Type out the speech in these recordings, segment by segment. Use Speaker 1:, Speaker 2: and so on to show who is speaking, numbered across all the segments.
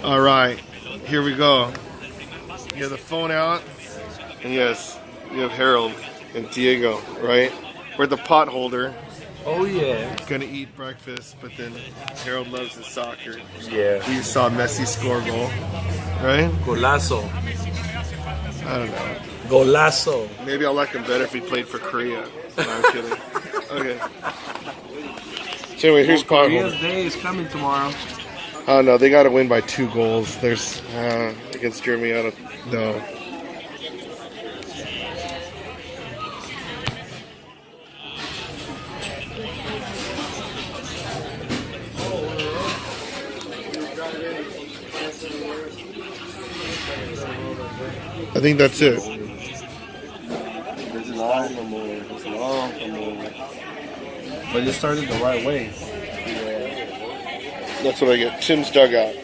Speaker 1: All right, here we go. You have the phone out, and yes, you have Harold and Diego, right? We're at the Potholder.
Speaker 2: Oh yeah.
Speaker 1: Gonna eat breakfast, but then Harold loves his soccer.
Speaker 2: Yeah.
Speaker 1: We saw Messi score a goal, right?
Speaker 2: Golazo.
Speaker 1: I don't know.
Speaker 2: Golazo.
Speaker 1: Maybe I'll like him better if he played for Korea. No, I'm kidding. Okay. So anyway, here's
Speaker 2: Korea's
Speaker 1: Potholder.
Speaker 2: day is coming tomorrow.
Speaker 1: Oh no, they gotta win by 2 goals. There's against Germany. I don't know. I think that's it.
Speaker 2: There's long for more. There's long for more. But you started the right way.
Speaker 1: That's what I get. Tim's dugout.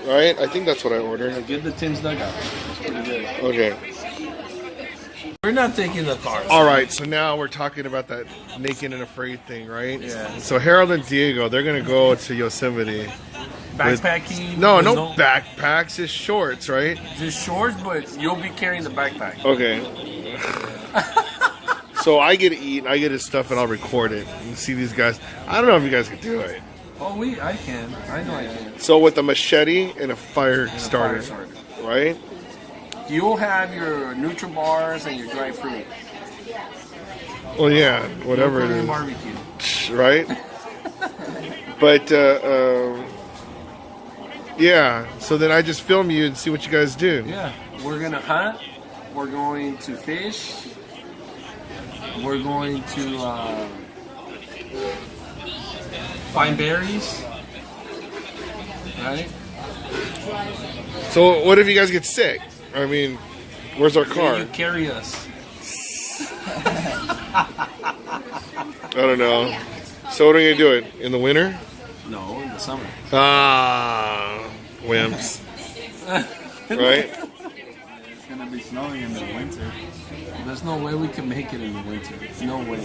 Speaker 1: Right? I think that's what I ordered.
Speaker 2: Give the Tim's dugout. It's pretty good.
Speaker 1: Okay.
Speaker 2: We're not taking the cars.
Speaker 1: All right. So now we're talking about that naked and afraid thing, right?
Speaker 2: Yeah.
Speaker 1: So Harold and Diego, they're gonna go to Yosemite.
Speaker 2: Backpacking?
Speaker 1: No backpacks. Just shorts, right?
Speaker 2: Just shorts, but you'll be carrying the backpack.
Speaker 1: Okay. So I get to eat, and I get his stuff, and I'll record it and see these guys. I don't know if you guys can do it.
Speaker 2: Oh, I can. I know I can.
Speaker 1: So with a machete and a fire starter, right?
Speaker 2: You'll have your Nutri-Bars and your dry fruit.
Speaker 1: Well, yeah, whatever it is,
Speaker 2: barbecue.
Speaker 1: right? But yeah. So then I just film you and see what you guys do.
Speaker 2: Yeah, we're gonna hunt. We're going to fish. We're going to find berries. Right?
Speaker 1: So what if you guys get sick? I mean, where's our car?
Speaker 2: You carry us.
Speaker 1: I don't know. So what are you gonna do? It in the winter?
Speaker 2: No, in the summer.
Speaker 1: Ah, wimps. Right?
Speaker 3: It's gonna be snowing in the winter.
Speaker 2: There's no way we can make it in the winter. No way.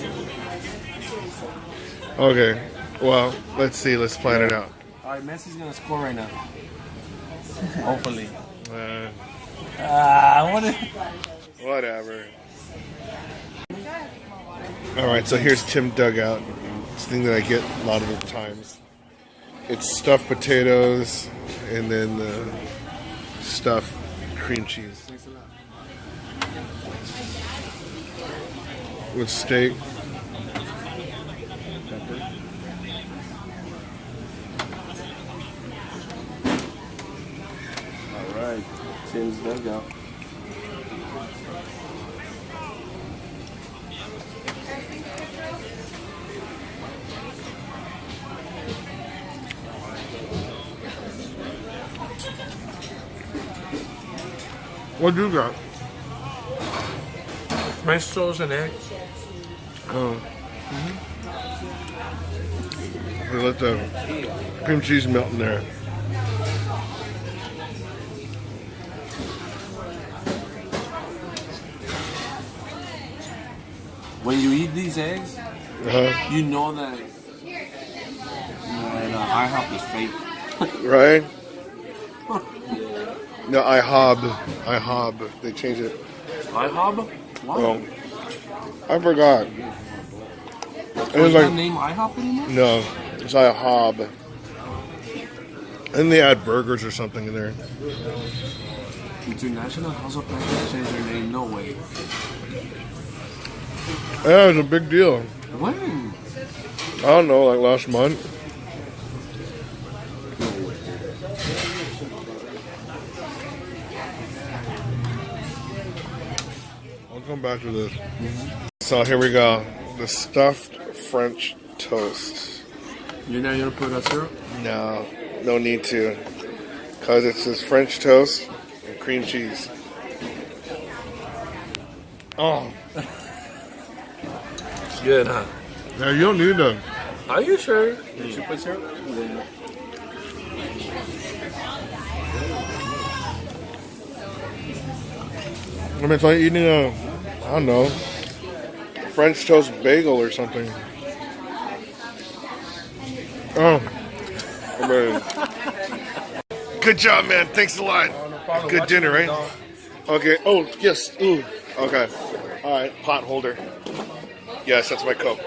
Speaker 1: Okay. Well, let's see. Let's plan it out.
Speaker 2: All right, Messi's gonna score right now. Hopefully.
Speaker 1: Whatever. All right. So here's Tim dugout. It's the thing that I get a lot of the times. It's stuffed potatoes and then the stuffed cream cheese with steak.
Speaker 2: All right, Tim's dugout.
Speaker 1: What do you got?
Speaker 2: French toast and eggs.
Speaker 1: Oh. We let the cream cheese melt in there.
Speaker 2: When you eat these eggs, you know that IHOP is fake.
Speaker 1: Right? No, IHOB. They changed it.
Speaker 2: IHOP? Why?
Speaker 1: Oh, I forgot. It was
Speaker 2: not
Speaker 1: like
Speaker 2: name IHOP anymore?
Speaker 1: no, it's IHOB. And they add burgers or something in there.
Speaker 2: International House of Pancakes changed their name. No way.
Speaker 1: Yeah, it was a big deal.
Speaker 2: When?
Speaker 1: I don't know, like last month. I'll come back to this. So here we go. The stuffed French toast.
Speaker 2: You're not gonna put a syrup?
Speaker 1: No, no need to. Because it's this French toast and cream cheese. Oh.
Speaker 2: It's good, huh?
Speaker 1: Now you don't need them.
Speaker 2: Are you sure? Did you put syrup? Yeah.
Speaker 1: I mean, it's like eating a, I don't know, French toast bagel or something. Oh. I mean, Good job, man. Thanks a lot. Good dinner, right? Okay. Oh, yes. Ooh. Okay. All right. Potholder. Yes, that's my Coke.